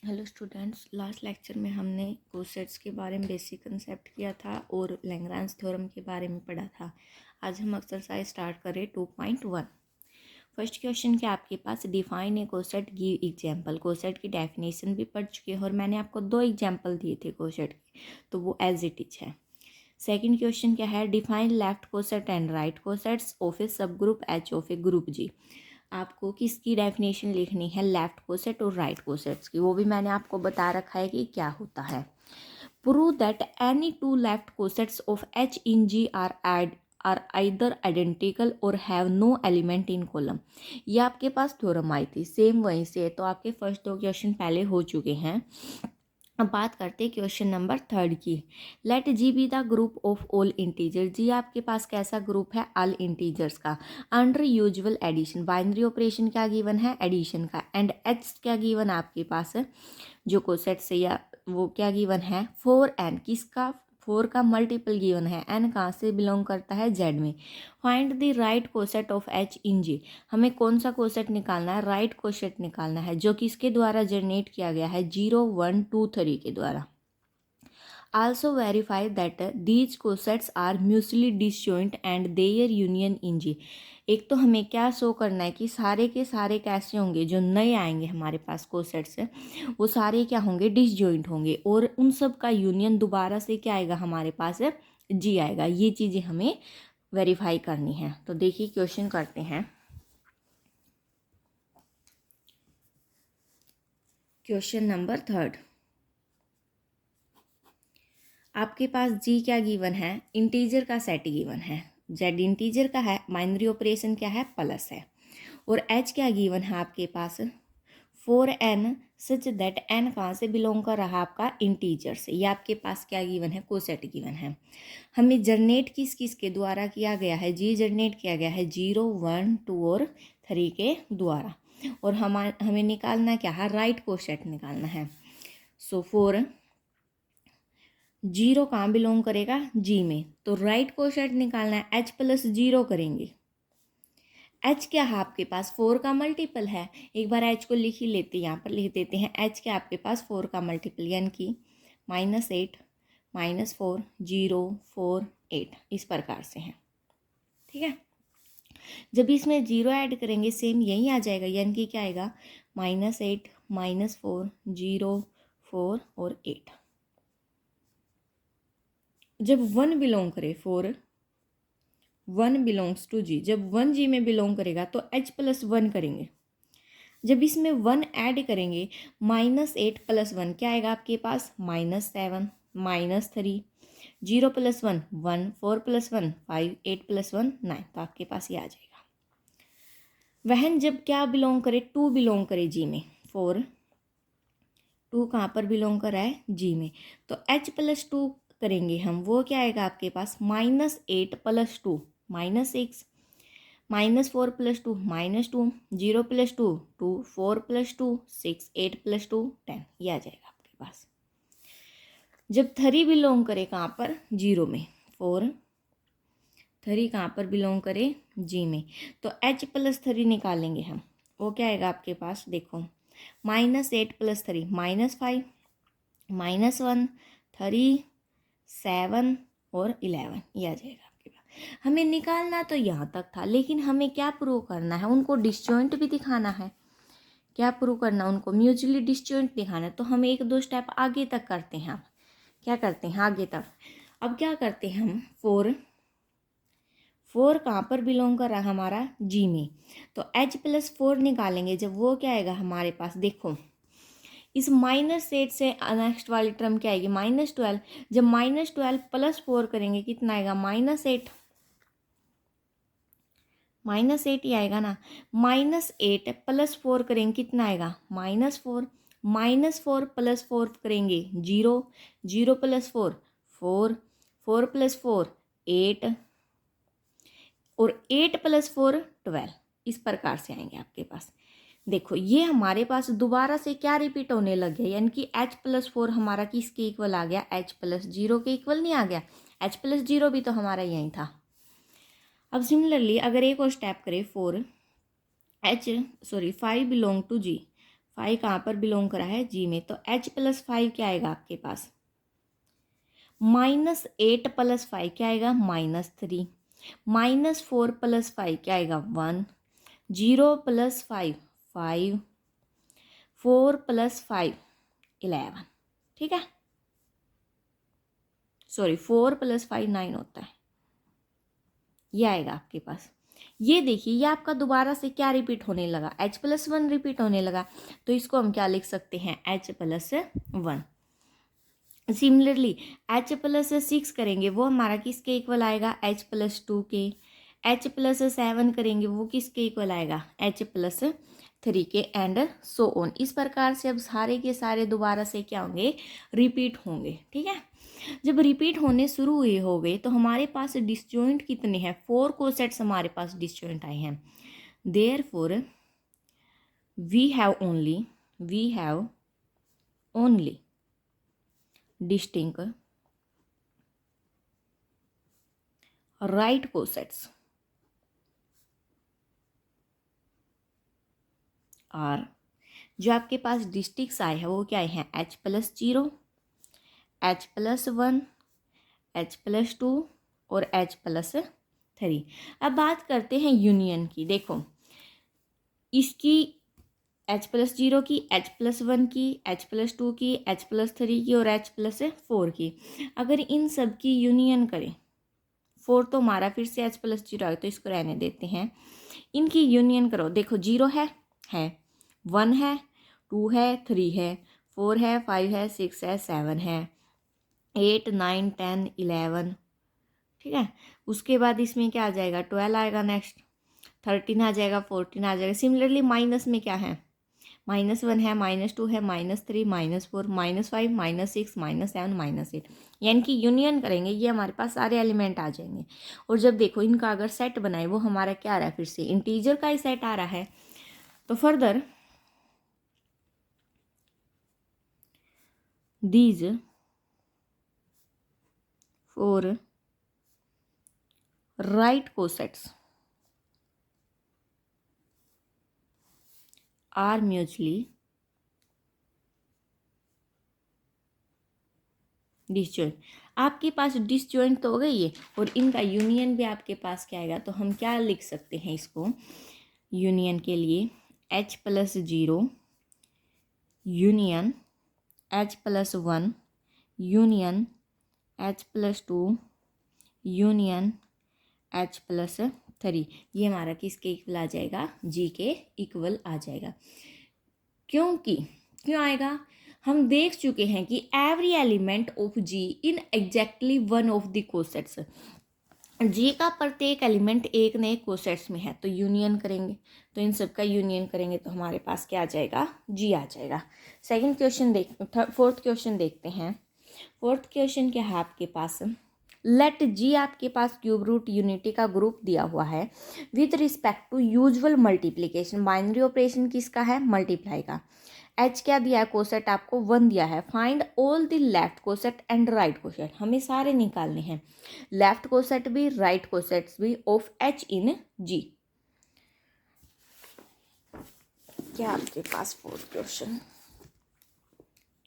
Hello students, last lecture में हमने cosets के बारे में बेसिक कंसेप्ट किया था और लैग्रांज थ्योरम के बारे में पढ़ा था। आज हम एक्सरसाइज स्टार्ट करें 2.1। फर्स्ट क्वेश्चन क्या आपके पास, define a coset give example. Coset की डेफिनेशन भी पढ़ चुके हैं और मैंने आपको 2 एग्जांपल दिए थे कोसेट के, तो वो एज इट इज है। सेकंड क्वेश्चन क्या है, define left coset and right cosets of a subgroup H of a group G. आपको किसकी डेफिनेशन लिखनी है, लेफ्ट कोसेट और राइट कोसेट्स की, वो भी मैंने आपको बता रखा है कि क्या होता है। Prove that any two left cosets of H in G are either identical और have no element in common. ये आपके पास थ्योरम आई थी, सेम वहीं से है, तो आपके फर्स्ट 2 क्वेश्चन पहले हो चुके हैं। अब बात करते हैं क्वेश्चन नंबर 3 की। Let G be the group of all integer. G आपके पास कैसा ग्रुप है, ऑल इंटीजर्स का। Under usual addition, binary operation क्या गिवन है, एडिशन का। एंड एच क्या गिवन आपके पास है, जो कोसेट से या वो क्या गिवन है, 4n। किसका, 4 का मल्टीपल गिवन है। n कहाँ से बिलोंग करता है, z में। Find the right coset of h in g। हमें कौन सा कोसेट निकालना है, राइट कोसेट निकालना है, जो किसके द्वारा जनरेट किया गया है, 0 1 2 3 के द्वारा। Also verify that these cosets are mutually disjoint and their union in G। एक तो हमें क्या शो करना है कि सारे के सारे कैसे होंगे, जो नए आएंगे हमारे पास कोसेट्स है वो सारे क्या होंगे, डिसजॉइंट होंगे, और उन सब का यूनियन दोबारा से क्या आएगा हमारे पास, जी आएगा। ये चीज़ें हमें वेरीफाई करनी है। तो देखिए क्वेश्चन करते हैं। क्वेश्चन नंबर 3, आपके पास जी क्या गिवन है, इंटीजर का सेट गिवन है। जेड इंटीजर का है, बाइनरी ऑपरेशन क्या है, प्लस है। और एच क्या गिवन है आपके पास, 4n सच दैट n कहाँ से बिलोंग कर रहा है, आपका इंटीजर से। ये आपके पास क्या गिवन है, कोसेट गिवन है। हमें जनरेट किस किस के द्वारा किया गया है, जी जनरेट किया गया है 0 1 2 और 3 के द्वारा। और हमें निकालना क्या है, राइट कोसेट निकालना है। सो 4 जीरो कहाँ बिलोंग करेगा, जी में, तो राइट कोसेट निकालना है, एच प्लस 0 करेंगे। एच क्या है आपके पास, 4 का मल्टीपल है। एक बार एच को लिख ही लेते हैं, यहाँ पर लिख देते हैं। एच क्या आपके पास 4 का मल्टीपल, यानी कि -8 -4 0 4 8, इस प्रकार से है। ठीक है, जब इसमें 0 ऐड करेंगे सेम यही आ जाएगा, यानी कि क्या आएगा, -8 -4 0 4 और 8। जब 1 बिलोंग करे, 4 1 बिलोंग्स टू जी, जब 1 जी में बिलोंग करेगा तो h प्लस 1 करेंगे। जब इसमें 1 ऐड करेंगे, -8 + 1 क्या आएगा आपके पास, -7 -3 0 + 1 1 4 + 1 5 8 + 1 9, तो आपके पास ये आ जाएगा। वहन जब क्या बिलोंग करे, 2 बिलोंग करे जी में, 4 2 कहाँ पर बिलोंग कर रहा है, जी में, तो h + 2 करेंगे हम, वो क्या आएगा आपके पास, -8 + 2 -6 -4 + 2 -2 0 + 2 2 4 + 2 6 8 + 2 10, ये आ जाएगा आपके पास। जब 3 बिलोंग करे कहाँ पर, 0 में, 4 3 कहाँ पर बिलोंग करे, जी में, तो h + 3 निकालेंगे हम, वो क्या आएगा आपके पास, देखो -8 + 3 -5 -1 3 7 और 11, ये आ जाएगा आपके पास। हमें निकालना तो यहाँ तक था, लेकिन हमें क्या प्रूव करना है, उनको डिसजॉइंट भी दिखाना है। क्या प्रूव करना, उनको म्यूचुअली डिसजॉइंट दिखाना है। तो हम 1 2 स्टेप आगे तक करते हैं। अब क्या करते हैं आगे तक, अब क्या करते हैं हम, 4 कहाँ पर बिलोंग कर रहा है हमारा, जी में, तो h + 4 निकालेंगे। जब वो क्या आएगा हमारे पास, देखो इस -8 से नेक्स्ट वाली टर्म क्या आएगी, -12। जब -12 + 4 करेंगे कितना आएगा, -8 -8 ही आएगा ना। -8 + 4 करेंगे कितना आएगा, -4 -4 + 4 करेंगे 0 0 + 4 4 4 + 4 8 और 8 + 4 12, इस प्रकार से आएंगे आपके पास। देखो ये हमारे पास दोबारा से क्या रिपीट होने लग गया, यानी कि h + 4 हमारा किसके इक्वल आ गया, h + 0 के इक्वल नहीं आ गया। h + 0 भी तो हमारा यही था। अब सिमिलरली अगर एक और स्टेप करें, 5 बिलोंग टू जी, फाइव कहाँ पर बिलोंग करा है, जी में, तो h+5 क्या आएगा आपके पास, -8+5 क्या आएगा, -3, -4+5 क्या आएगा, 1, 0+5 5, 4+5 11, ठीक है, सॉरी 4+5 9 होता है, ये आएगा आपके पास। ये देखिए ये आपका दोबारा से क्या रिपीट होने लगा, h+1 रिपीट होने लगा, तो इसको हम क्या लिख सकते हैं, h+1। सिमिलरली h+6 करेंगे वो हमारा किसके इक्वल आएगा, h+2 के। h+7 करेंगे वो किसके इक्वल आएगा, h+3 के, एंड सो ऑन। इस प्रकार से अब सारे के सारे दोबारा से क्या होंगे, रिपीट होंगे, ठीक है। जब रिपीट होने शुरू हुए हो गए तो हमारे पास डिसजॉइंट कितने हैं, 4 कोसेट्स हमारे पास डिसजॉइंट आए हैं। Therefore we have only distinct right cosets और जो आपके पास डिस्ट्रिक्ट्स आए हैं वो क्या आए हैं, h+0, h+1, h+2 और h+3। अब बात करते हैं यूनियन की। देखो इसकी h+0 की, h+1 की, h+2 की, h+3 की और h+4 की, अगर इन सब की यूनियन करें, 4 तो हमारा फिर से h+0 आएगा तो इसको रहने देते हैं, इनकी यूनियन करो, देखो 0 है 1 है 2 है 3 है 4 है 5 है 6 है 7 है 8 9 10 11, ठीक है। उसके बाद इसमें क्या आ जाएगा, 12 आएगा, नेक्स्ट 13 आ जाएगा, 14 आ जाएगा। सिमिलरली माइनस में क्या है, -1 है, -2 है, -3, -4, -5, -6, -7, -8, यानी कि यूनियन करेंगे ये हमारे पास सारे एलिमेंट आ जाएंगे। और जब देखो इनका अगर सेट बनाए वो हमारा क्या आ रहा है, फिर से इंटीजर का ही सेट आ रहा है। तो further these 4 right cosets are mutually disjoint. आपके पास डिसजॉइंट तो हो गई है और इनका यूनियन भी आपके पास क्या आएगा, तो हम क्या लिख सकते हैं इसको यूनियन के लिए, h+0 union h+1 union h+2 union h+3। ये हमारा किसके इक्वल आ जाएगा, जी के इक्वल आ जाएगा। क्यों आएगा, हम देख चुके हैं कि every element of G in exactly one of the cosets, G का प्रत्येक एलिमेंट एक नए कोसेट्स में है, तो यूनियन करेंगे, तो इन सब का यूनियन करेंगे तो हमारे पास क्या आ जाएगा, जी आ जाएगा। सेकंड क्वेश्चन फोर्थ क्वेश्चन देखते हैं। फोर्थ क्वेश्चन क्या है आपके पास, लेट जी आपके पास क्यूब रूट यूनिटी का ग्रुप दिया हुआ है with respect to usual multiplication, binary operation किसका है, मल्टीप्लाई का। एच क्या दिया है, कोसेट आपको 1 दिया है। Find all the left coset and right coset, हमें सारे निकालने हैं, लेफ्ट कोसेट भी राइट कोसेट्स भी ऑफ एच इन जी। क्या आपके पास फोर्थ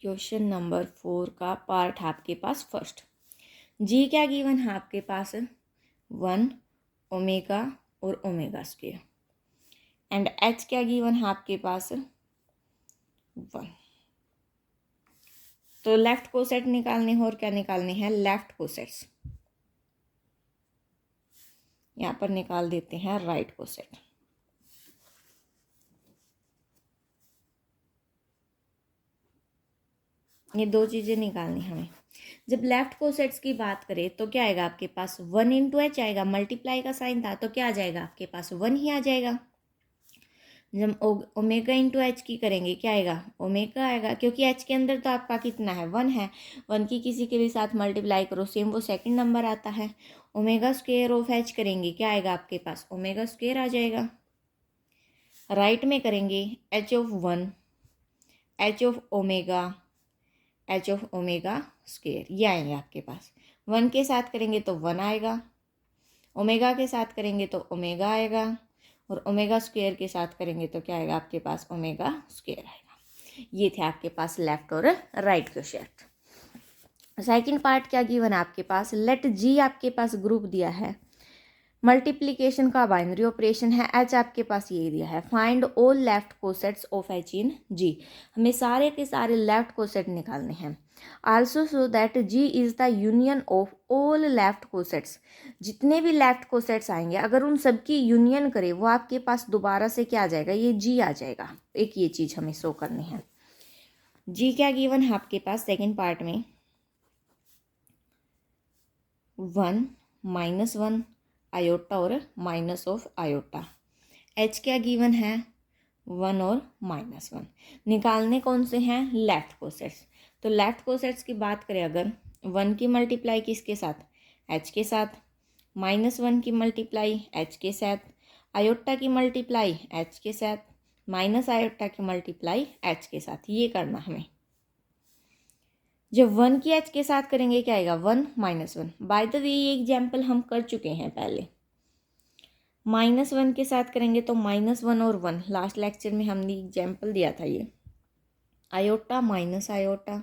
क्वेश्चन नंबर 4 का पार्ट आपके पास फर्स्ट, जी क्या गिवन है आपके पास, 1 ओमेगा और ओमेगा स्क्वायर, एंड एच क्या गिवन है आपके पास, 1। तो लेफ्ट कोसेट निकालने हैं और क्या निकालने हैं, लेफ्ट कोसेट्स, यहाँ पर निकाल देते हैं राइट कोसेट। ये दो चीज़ें निकालनी हमें। जब लेफ्ट कोसेट्स की बात करें तो क्या आएगा आपके पास, 1 इंटू एच आएगा, मल्टीप्लाई का साइन था तो क्या आ जाएगा आपके पास, 1 ही आ जाएगा। जब ओमेगा इंटू एच की करेंगे क्या आएगा, ओमेगा आएगा, क्योंकि एच के अंदर तो आपका कितना है, 1 है, 1 की किसी के भी साथ मल्टीप्लाई करो सेम वो सेकंड नंबर आता है। ओमेगा स्क्वायर ऑफ एच करेंगे क्या आएगा आपके पास, ओमेगा स्क्वायर आ जाएगा। राइट में करेंगे H of 1, H of omega, H of omega square, ये आएंगे आपके पास। 1 के साथ करेंगे तो 1 आएगा, ओमेगा के साथ करेंगे तो ओमेगा आएगा, और ओमेगा स्क्वायर के साथ करेंगे तो क्या आएगा आपके पास, ओमेगा स्क्वायर आएगा। ये थे आपके पास लेफ्ट और राइट क्वेश्चन। सेकंड पार्ट क्या गिवन है आपके पास, लेट जी आपके पास ग्रुप दिया है, मल्टीप्लिकेशन का बाइनरी ऑपरेशन है, एच आपके पास ये दिया है, find all left cosets of H in G, हमें सारे के सारे लेफ्ट कोसेट निकालने हैं। Also so that G is the union of all left cosets, जितने भी लेफ्ट कोसेट्स आएंगे अगर उन सबकी यूनियन करें वो आपके पास दोबारा से क्या आ जाएगा, ये जी आ जाएगा। एक ये चीज हमें शो करनी है। जी क्या गिवन है आपके पास सेकेंड पार्ट में, 1 -1 आयोटा और माइनस ऑफ आयोटा। एच क्या गिवन है, 1 और -1। निकालने कौन से हैं, लेफ्ट कोसेट्स। तो लेफ्ट कोसेट्स की बात करें अगर, 1 की मल्टीप्लाई किसके साथ, एच के साथ, -1 की मल्टीप्लाई एच के साथ, आयोटा की मल्टीप्लाई एच के साथ, माइनस आयोटा की मल्टीप्लाई एच के साथ, ये करना हमें। जब 1 की एच के साथ करेंगे क्या आएगा, 1 -1। बाय द वे ये एग्जाम्पल हम कर चुके हैं पहले। -1 के साथ करेंगे तो -1 और 1, लास्ट लेक्चर में हमने एग्जाम्पल दिया था ये, iota minus iota,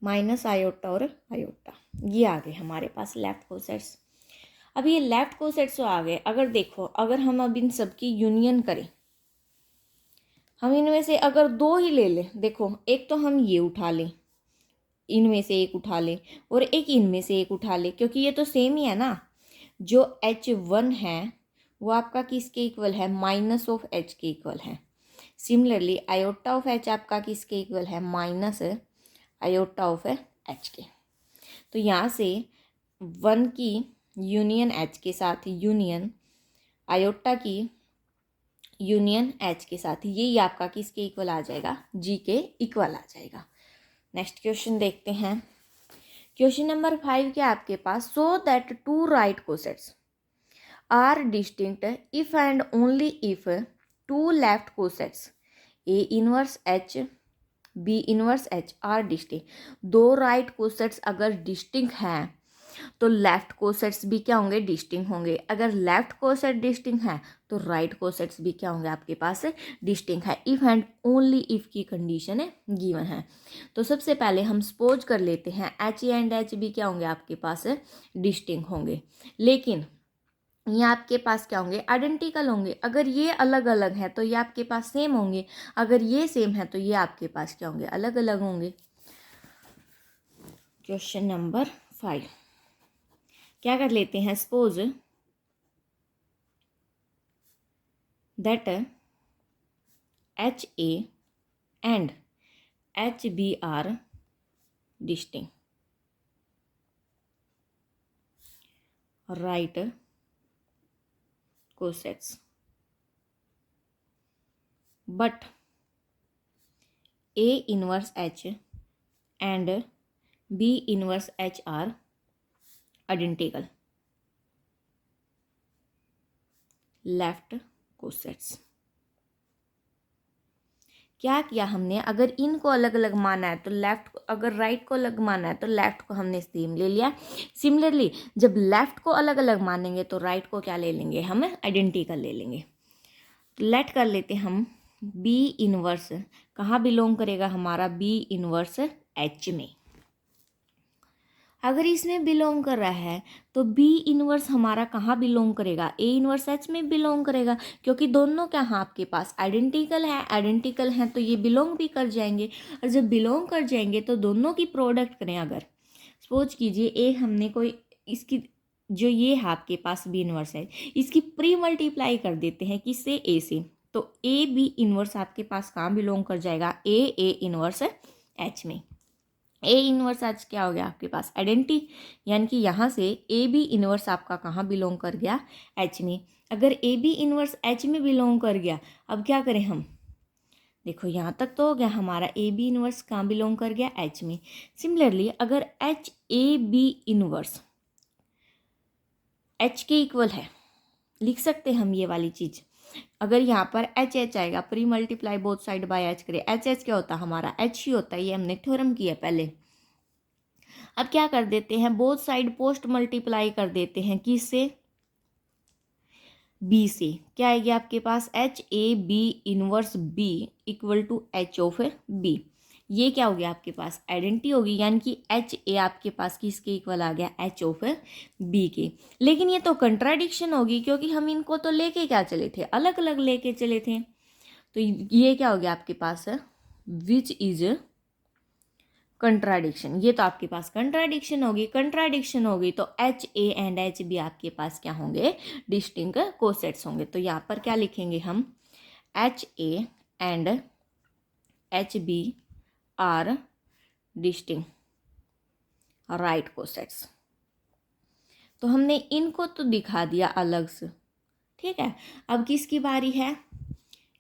minus iota और आयोटा, ये आ गए हमारे पास लेफ्ट कोसेट्स। अब ये लेफ्ट कोसेट्स तो आ गए। अगर देखो, अगर हम अब इन सबकी यूनियन करें, हम इनमें से अगर 2 ही ले लें, देखो एक तो हम ये उठा लें, इनमें से एक उठा लें, और एक इनमें से एक उठा लें, क्योंकि ये तो सेम ही है ना। जो H1 है वो आपका किसके इक्वल है, माइनस ऑफ H के इक्वल है। सिमिलरली आयोटा ऑफ H आपका किसके इक्वल है, माइनस आयोटा ऑफ H के। तो यहाँ से 1 की यूनियन H के साथ, यूनियन आयोटा की यूनियन H के साथ, ये आपका किसके इक्वल आ जाएगा, G के इक्वल आ जाएगा। नेक्स्ट क्वेश्चन देखते हैं। क्वेश्चन नंबर 5 क्या आपके पास, so that 2 right cosets are distinct if and only if 2 left cosets A inverse H B inverse H are distinct. 2 right cosets अगर डिस्टिंक्ट हैं तो लेफ्ट कोसेट्स भी क्या होंगे, डिस्टिंक्ट होंगे। अगर लेफ्ट कोसेट डिस्टिंक्ट है तो राइट कोसेट्स भी क्या होंगे आपके पास, डिस्टिंक्ट है। इफ एंड ओनली इफ की कंडीशन है गिवन है। तो सबसे पहले हम सपोज कर लेते हैं H A and H B क्या होंगे आपके पास, डिस्टिंक्ट होंगे, लेकिन ये आपके पास क्या होंगे, आइडेंटिकल होंगे। अगर ये अलग अलग है तो ये आपके पास सेम होंगे, अगर ये सेम है तो ये आपके पास क्या होंगे, अलग अलग होंगे। क्वेश्चन नंबर 5 क्या कर लेते हैं, suppose that H A and H b are distinct, right cosets, but a inverse H and b inverse H are identical left cosets. क्या किया हमने, अगर इनको अलग अलग माना है तो लेफ्ट, अगर राइट को अलग माना है तो लेफ्ट को हमने सेम ले लिया। सिमिलरली जब लेफ्ट को अलग अलग मानेंगे तो राइट को क्या ले लेंगे, हम आइडेंटिकल ले लेंगे। तो लेट कर लेते हम बी इनवर्स कहाँ बिलोंग करेगा हमारा, बी इनवर्स एच में। अगर इसमें बिलोंग कर रहा है तो बी इनवर्स हमारा कहाँ बिलोंग करेगा, ए इनवर्स एच में बिलोंग करेगा, क्योंकि दोनों क्या हैं आपके पास, आइडेंटिकल है। आइडेंटिकल हैं तो ये बिलोंग भी कर जाएंगे, और जब बिलोंग कर जाएंगे तो दोनों की प्रोडक्ट करें। अगर सपोज कीजिए ए हमने कोई, इसकी जो ये है आपके पास बी इनवर्स है, इसकी प्री मल्टीप्लाई कर देते हैं किससे, ए से, तो ए बी इनवर्स आपके पास कहाँ बिलोंग कर जाएगा, ए इनवर्स एच में। ए इनवर्स एच क्या हो गया आपके पास, आइडेंटिटी, यानी कि यहाँ से ए बी इनवर्स आपका कहाँ बिलोंग कर गया, एच में। अगर ए बी इनवर्स एच में बिलोंग कर गया, अब क्या करें हम, देखो यहाँ तक तो हो गया हमारा, ए बी इनवर्स कहाँ बिलोंग कर गया, एच में। सिमिलरली अगर H A B inverse H के इक्वल है, लिख सकते हम ये वाली चीज़। अगर यहाँ पर एच एच आएगा, pre multiply both side by H करें, एच एच क्या होता है हमारा, एच ही होता है, ये हमने थ्योरम किया पहले। अब क्या कर देते हैं, बोथ साइड पोस्ट मल्टीप्लाई कर देते हैं, किससे, बी से क्या आएगी आपके पास, H A B inverse B equal to H of B. ये क्या हो गया आपके पास, आइडेंटिटी होगी, यानी कि एच ए आपके पास किसके इक्वल आ गया, एच ऑफ बी के। लेकिन ये तो कंट्राडिक्शन होगी, क्योंकि हम इनको तो लेके क्या चले थे, अलग अलग लेके चले थे। तो ये क्या हो गया आपके पास, विच इज कंट्राडिक्शन। ये तो आपके पास कंट्राडिक्शन होगी तो H A and H b आपके पास क्या होंगे, डिस्टिंक्ट कोसेट्स होंगे। तो यहाँ पर क्या लिखेंगे हम, H A and H b are distinct right cosets. तो हमने इनको तो दिखा दिया अलग से, ठीक है। अब किसकी बारी है,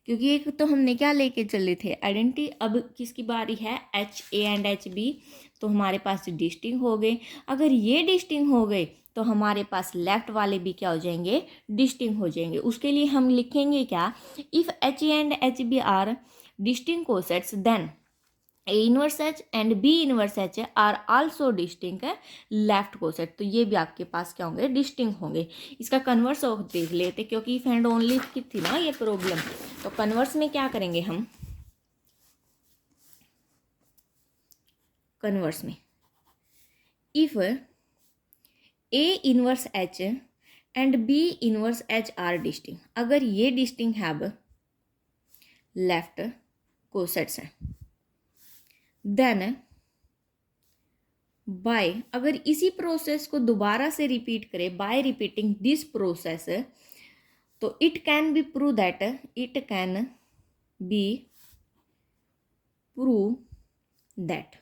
क्योंकि एक तो हमने क्या लेके चले थे, आइडेंटिटी। अब किसकी बारी है, H A and H b. तो हमारे पास डिस्टिंक्ट हो गए। अगर ये डिस्टिंक्ट हो गए तो हमारे पास लेफ्ट वाले भी क्या हो जाएंगे, डिस्टिंक्ट हो जाएंगे। उसके लिए हम लिखेंगे क्या, if H A and H b are distinct cosets then a inverse H and b inverse H are also distinct है लेफ्ट कोसेट। तो ये भी आपके पास क्या होंगे, डिस्टिंक्ट होंगे। इसका कन्वर्स देख लेते, क्योंकि इफ एंड ओनली की थी ना ये प्रॉब्लम। तो कन्वर्स में क्या करेंगे हम, कन्वर्स में if a inverse H and b inverse H are distinct, अगर ये डिस्टिंक्ट हैव लेफ्ट कोसेट्स हैं, देन बाय, अगर इसी प्रोसेस को दोबारा से रिपीट करें, बाय रिपीटिंग दिस प्रोसेस, तो it can be prove that, it can be prove that.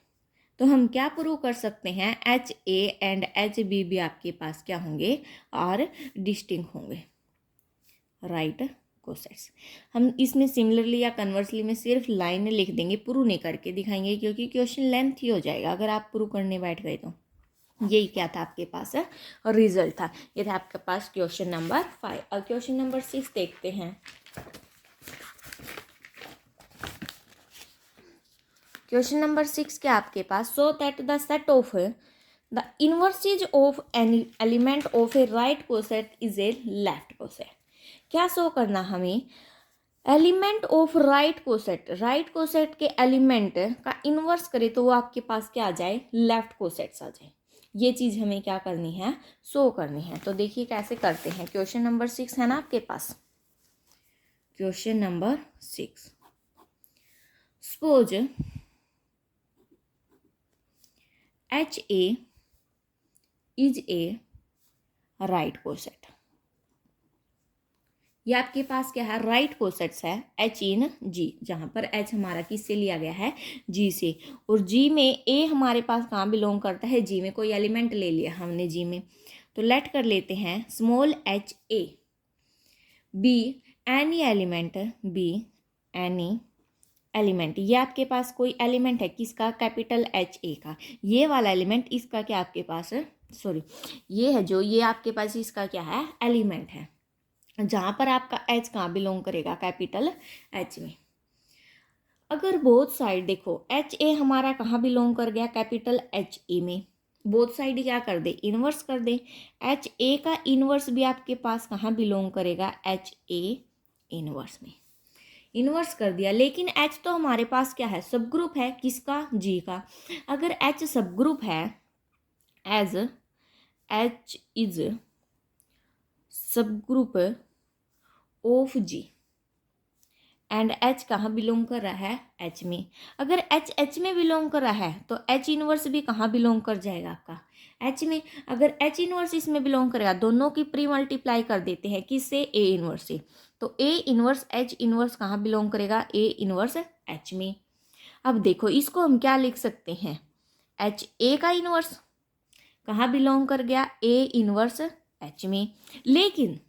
तो हम क्या प्रूव कर सकते हैं, H A and H b भी आपके पास क्या होंगे, आर डिस्टिंक्ट होंगे राइट कोसेट्स। हम इसमें सिमिलरली या कन्वर्सली में सिर्फ लाइन लिख देंगे, प्रूव नहीं करके दिखाएंगे, क्योंकि क्वेश्चन लेंथ ही हो जाएगा अगर आप प्रूव करने बैठ गए तो। यही क्या था आपके पास है, और रिजल्ट था। ये था आपके पास क्वेश्चन नंबर 5। और क्वेश्चन नंबर 6 देखते हैं। क्वेश्चन नंबर 6 क्या आपके पास, so that the set of the inverses of any element of a right coset is a left coset. क्या शो करना हमें, एलिमेंट ऑफ राइट कोसेट के एलिमेंट का इन्वर्स करे तो वो आपके पास क्या आ जाए, लेफ्ट कोसेट्स आ जाए। ये चीज़ हमें क्या करनी है, शो करनी है। तो देखिए कैसे करते हैं। क्वेश्चन नंबर 6 है ना आपके पास, question number 6, suppose H a is a right coset. ये आपके पास क्या है, राइट कोसेट्स है एच इन जी, जहाँ पर एच हमारा किससे लिया गया है, जी से। और जी में ए हमारे पास कहाँ बिलोंग करता है, जी में। कोई एलिमेंट ले लिया हमने जी में, तो लेट कर लेते हैं small H A be any element, be any element. ये आपके पास कोई एलिमेंट है किसका, कैपिटल एच ए का। ये वाला एलिमेंट इसका क्या आपके पास, सॉरी ये है जो, ये आपके पास इसका क्या है, एलिमेंट है, जहाँ पर आपका एच कहाँ बिलोंग करेगा, कैपिटल एच में। अगर बोथ साइड देखो, एच ए हमारा कहाँ बिलोंग कर गया, कैपिटल एच ए में। बोथ साइड क्या कर दे, इनवर्स कर दे। एच ए का इनवर्स भी आपके पास कहाँ बिलोंग करेगा, एच ए इनवर्स में। इनवर्स कर दिया। लेकिन एच तो हमारे पास क्या है, सब ग्रुप है किसका, जी का। अगर एच सब ग्रुप है, as H is subgroup of G and H कहाँ बिलोंग कर रहा है, एच में। अगर एच एच में बिलोंग कर रहा है तो एच इनवर्स भी कहाँ बिलोंग कर जाएगा आपका, एच में। अगर एच इनवर्स इसमें बिलोंग करेगा, दोनों की प्री मल्टीप्लाई कर देते हैं किससे, ए इनवर्स से। तो ए इनवर्स एच इनवर्स कहाँ बिलोंग करेगा, ए इनवर्स एच में। अब देखो इसको हम क्या लिख सकते हैं, एच ए का इनवर्स कहाँ बिलोंग कर गया, ए इनवर्स एच में। लेकिन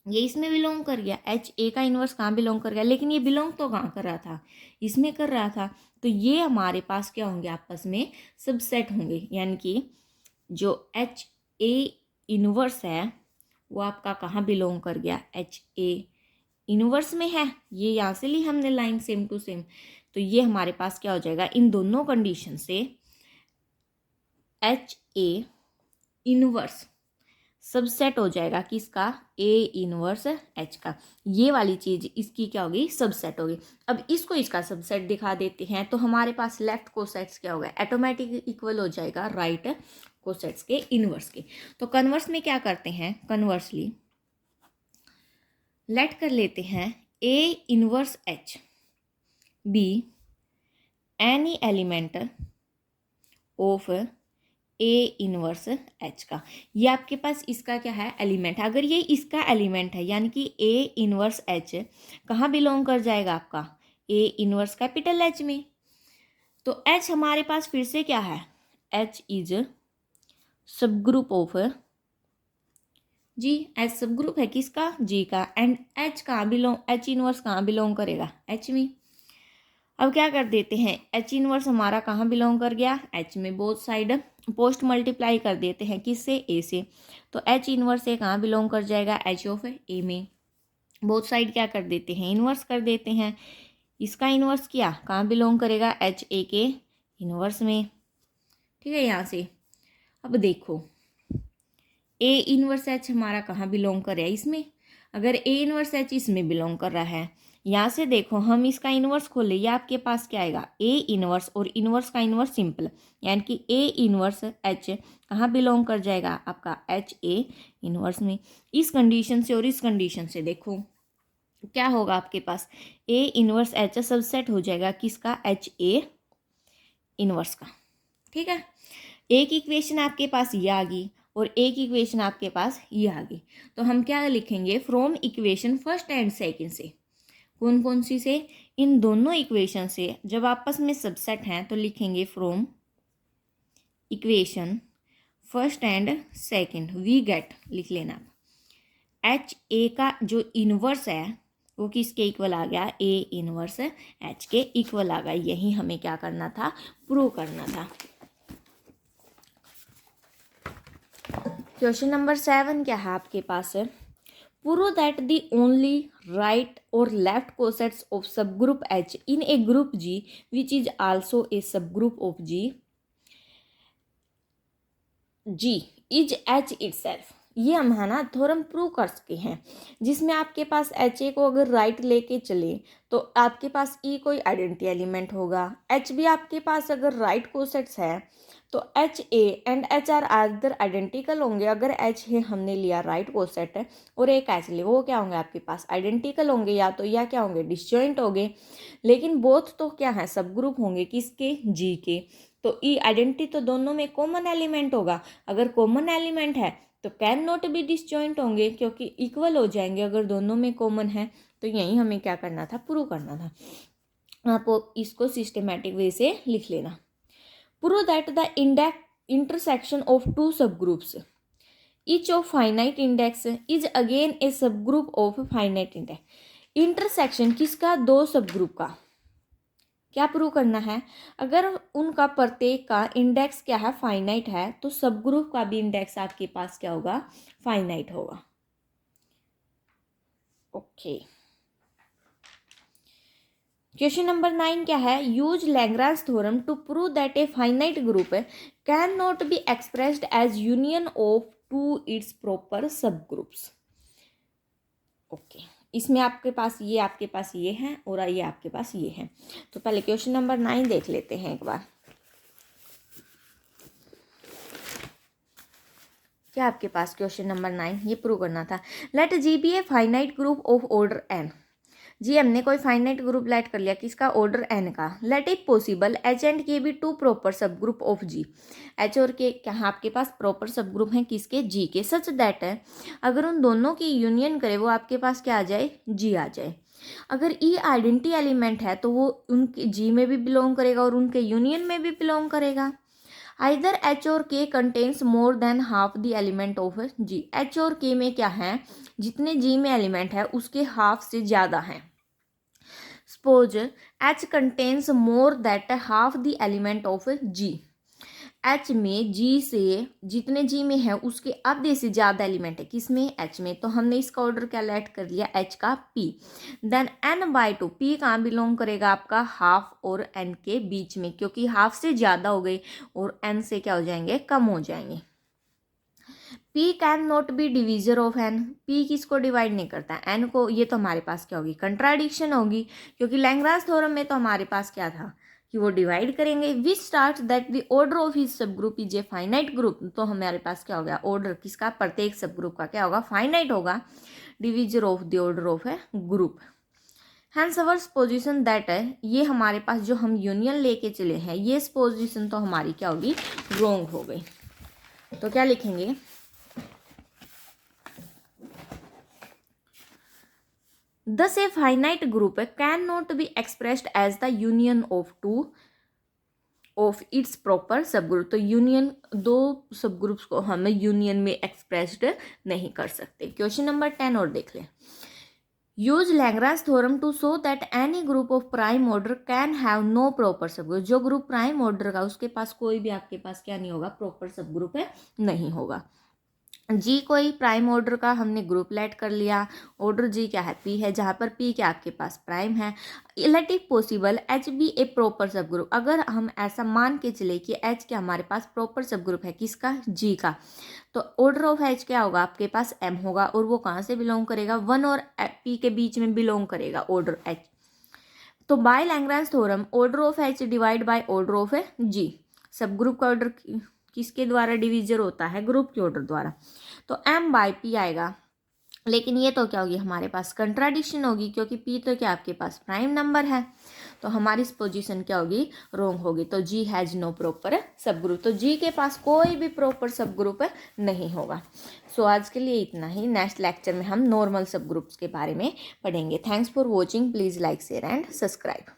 ये इसमें बिलोंग कर गया, एच ए का इनवर्स कहाँ बिलोंग कर गया, लेकिन ये बिलोंग तो कहाँ कर रहा था, इसमें कर रहा था। तो ये हमारे पास क्या होंगे, आपस में सबसेट होंगे। यानी कि जो एच ए इनवर्स है वो आपका कहाँ बिलोंग कर गया, एच ए इनवर्स में है। ये यहाँ से ली हमने लाइन सेम टू सेम। तो ये हमारे पास क्या हो जाएगा, इन दोनों कंडीशन से एच ए इनवर्स सबसेट हो जाएगा किसका, ए इनवर्स एच का। ये वाली चीज इसकी क्या होगी, सबसेट होगी। अब इसको इसका सबसेट दिखा देते हैं, तो हमारे पास लेफ्ट कोसेट्स क्या होगा, ऑटोमेटिक इक्वल हो जाएगा राइट कोसेट्स के इनवर्स के। तो कन्वर्स में क्या करते हैं, कन्वर्सली लेट कर लेते हैं ए inverse H be any element of A inverse H का। ये आपके पास इसका क्या है, एलिमेंट है। अगर ये इसका एलिमेंट है यानी कि ए इनवर्स एच कहाँ बिलोंग कर जाएगा आपका, ए इनवर्स कैपिटल एच में। तो एच हमारे पास फिर से क्या है, H is subgroup of G, H subgroup है किसका, जी का। एंड एच कहाँ बिलोंग, एच इनवर्स कहाँ बिलोंग करेगा, एच में। अब क्या कर देते हैं, एच इनवर्स हमारा कहाँ बिलोंग कर गया, एच में। बोथ साइड पोस्ट मल्टीप्लाई कर देते हैं किससे, ए से। तो एच इनवर्स ए कहाँ बिलोंग कर जाएगा, एच ऑफ ए में। बोथ साइड क्या कर देते हैं, इनवर्स कर देते हैं। इसका इनवर्स क्या कहाँ बिलोंग करेगा, एच ए के इनवर्स में। ठीक है, यहाँ से अब देखो ए इनवर्स एच हमारा कहाँ बिलोंग कर रहा है, इसमें। अगर ए इनवर्स एच इसमें बिलोंग कर रहा है, यहाँ से देखो हम इसका इनवर्स खोले, ये आपके पास क्या आएगा, ए इनवर्स, और इनवर्स का इनवर्स सिंपल, यानी कि ए इनवर्स एच कहाँ बिलोंग कर जाएगा, आपका एच ए इनवर्स में। इस कंडीशन से और इस कंडीशन से देखो क्या होगा आपके पास, ए इनवर्स एच सबसेट हो जाएगा किसका, एच ए इनवर्स का। ठीक है, एक इक्वेशन आपके पास ये आ गई और एक इक्वेशन आपके पास ये आ गई। तो हम क्या लिखेंगे, from equation first and second से। कौन कौन सी से, इन दोनों इक्वेशन से जब आपस में सबसेट हैं तो लिखेंगे from equation first and second we get, लिख लेना। एच ए का जो इनवर्स है वो किसके इक्वल आ गया, ए इनवर्स एच के इक्वल आ गया। यही हमें क्या करना था, प्रूव करना था। क्वेश्चन नंबर 7 क्या है आपके पास, prove that the only right और लेफ्ट cosets of subgroup H in a group G which is also a subgroup of G is H itself. ये हम है ना थ्योरम प्रूव कर सके हैं, जिसमें आपके पास एच ए को अगर राइट लेके चले तो आपके पास ई कोई आइडेंटिटी एलिमेंट होगा, एच भी आपके पास अगर राइट कोसेट्स है तो H A and H R either identical होंगे। अगर एच है हमने लिया राइट कोसेट है और एक एच ले, वो क्या होंगे आपके पास, आइडेंटिकल होंगे या तो, या क्या होंगे, डिसजॉइंट होंगे। लेकिन बोथ तो क्या है, सब ग्रुप होंगे किसके, जी के। तो ई आइडेंटिटी तो दोनों में कॉमन एलिमेंट होगा। अगर कॉमन एलिमेंट है तो कैन नॉट बी डिसजॉइंट होंगे क्योंकि इक्वल हो जाएंगे अगर दोनों में कॉमन है। तो यही हमें क्या करना था, प्रूव करना था। आप इसको सिस्टमेटिक वे से लिख लेना। Prove that the intersection of two subgroups each of finite index is again a subgroup of finite index। Intersection किसका, दो सब ग्रुप का। क्या प्रूव करना है, अगर उनका प्रत्येक का इंडेक्स क्या है, फाइनाइट है, तो सब ग्रुप का भी इंडेक्स आपके पास क्या होगा, फाइनाइट होगा। ओके, क्वेश्चन नंबर 9 क्या है, use Lagrange theorem to prove that a finite group can not be expressed as union of two its proper subgroups. Okay, इसमें आपके पास ये है और ये आपके पास ये है। तो पहले क्वेश्चन नंबर 9 देख लेते हैं एक बार। क्या आपके पास क्वेश्चन नंबर 9 ये प्रूव करना था, let G be a finite group of order n. G हमने कोई फाइनाइट ग्रुप लेट कर लिया किसका, ऑर्डर एन का। Let it possible H and K be two proper subgroup of G. H और के क्या आपके पास प्रॉपर सब ग्रुप हैं किसके, जी के। सच दैट है अगर उन दोनों की यूनियन करे वो आपके पास क्या आ जाए, जी आ जाए। अगर ई आइडेंटिटी एलिमेंट है तो वो उनके जी में भी बिलोंग करेगा और उनके यूनियन में भी बिलोंग करेगा। आइदर एच और K contains more than half the element of G. H और के में क्या है, जितने जी में एलिमेंट है उसके हाफ से ज़्यादा हैं। Suppose H contains more that half the element of G. H में जी से जितने जी में है उसके आधे से ज़्यादा एलिमेंट है किसमें, एच में। तो हमने इसका ऑर्डर क्या लेट कर लिया, एच का p. Then n by two, p कहाँ बिलोंग करेगा आपका, हाफ और एन के बीच में, क्योंकि हाफ से ज़्यादा हो गई और एन से क्या हो जाएंगे, कम हो जाएंगे। P can not B divisor of N, P किसको डिवाइड नहीं करता, N को। ये तो हमारे पास क्या होगी, कंट्राडिक्शन होगी, क्योंकि लैग्रांज थ्योरम में तो हमारे पास क्या था कि वो डिवाइड करेंगे। Which start that the order of his subgroup is a finite group, तो हमारे पास क्या हो गया, ऑर्डर किसका, प्रत्येक सब ग्रुप का क्या होगा, फाइनाइट होगा, divisor of the order of a group. Hence ours position that है, ये हमारे पास जो हम यूनियन लेके चले हैं, ये पोजिशन तो हमारी क्या होगी, रॉन्ग हो गई। तो क्या लिखेंगे, thus a finite group cannot be expressed as the union of two of its proper subgroup। तो यूनियन, दो सबग्रुप्स को हम यूनियन में एक्सप्रेस्ड नहीं कर सकते। क्वेश्चन नंबर 10 और देख लें। Use Lagrange theorem to show that any group of prime order can have no proper subgroup. जो ग्रुप प्राइम ऑर्डर का, उसके पास कोई भी आपके पास क्या नहीं होगा, प्रॉपर सबग्रुप है, नहीं होगा। जी कोई प्राइम ऑर्डर का हमने ग्रुप लेट कर लिया, ऑर्डर जी क्या है, पी है, जहाँ पर पी क्या आपके पास प्राइम है। Let it possible H be a proper subgroup, अगर हम ऐसा मान के चले कि एच क्या हमारे पास प्रॉपर सब ग्रुप है, किसका, जी का, तो ऑर्डर ऑफ एच क्या होगा आपके पास, एम होगा, और वो कहाँ से बिलोंग करेगा, 1 और पी के बीच में बिलोंग करेगा ऑर्डर एच। तो by Lagrange theorem order of H divide by order of a G, subgroup का ऑर्डर किसके द्वारा डिवीजर होता है, ग्रुप के ऑर्डर द्वारा। तो m बाई पी आएगा, लेकिन ये तो क्या होगी, हमारे पास कंट्राडिक्शन होगी, क्योंकि p तो क्या आपके पास प्राइम नंबर है, तो हमारी इस पोजीशन क्या होगी, रॉन्ग होगी। तो g हैज नो प्रॉपर सब ग्रुप, तो g के पास कोई भी प्रॉपर सब ग्रुप नहीं होगा। सो आज के लिए इतना ही। नेक्स्ट लेक्चर में हम नॉर्मल सब ग्रुप्स के बारे में पढ़ेंगे। Thanks for watching, please like share and subscribe.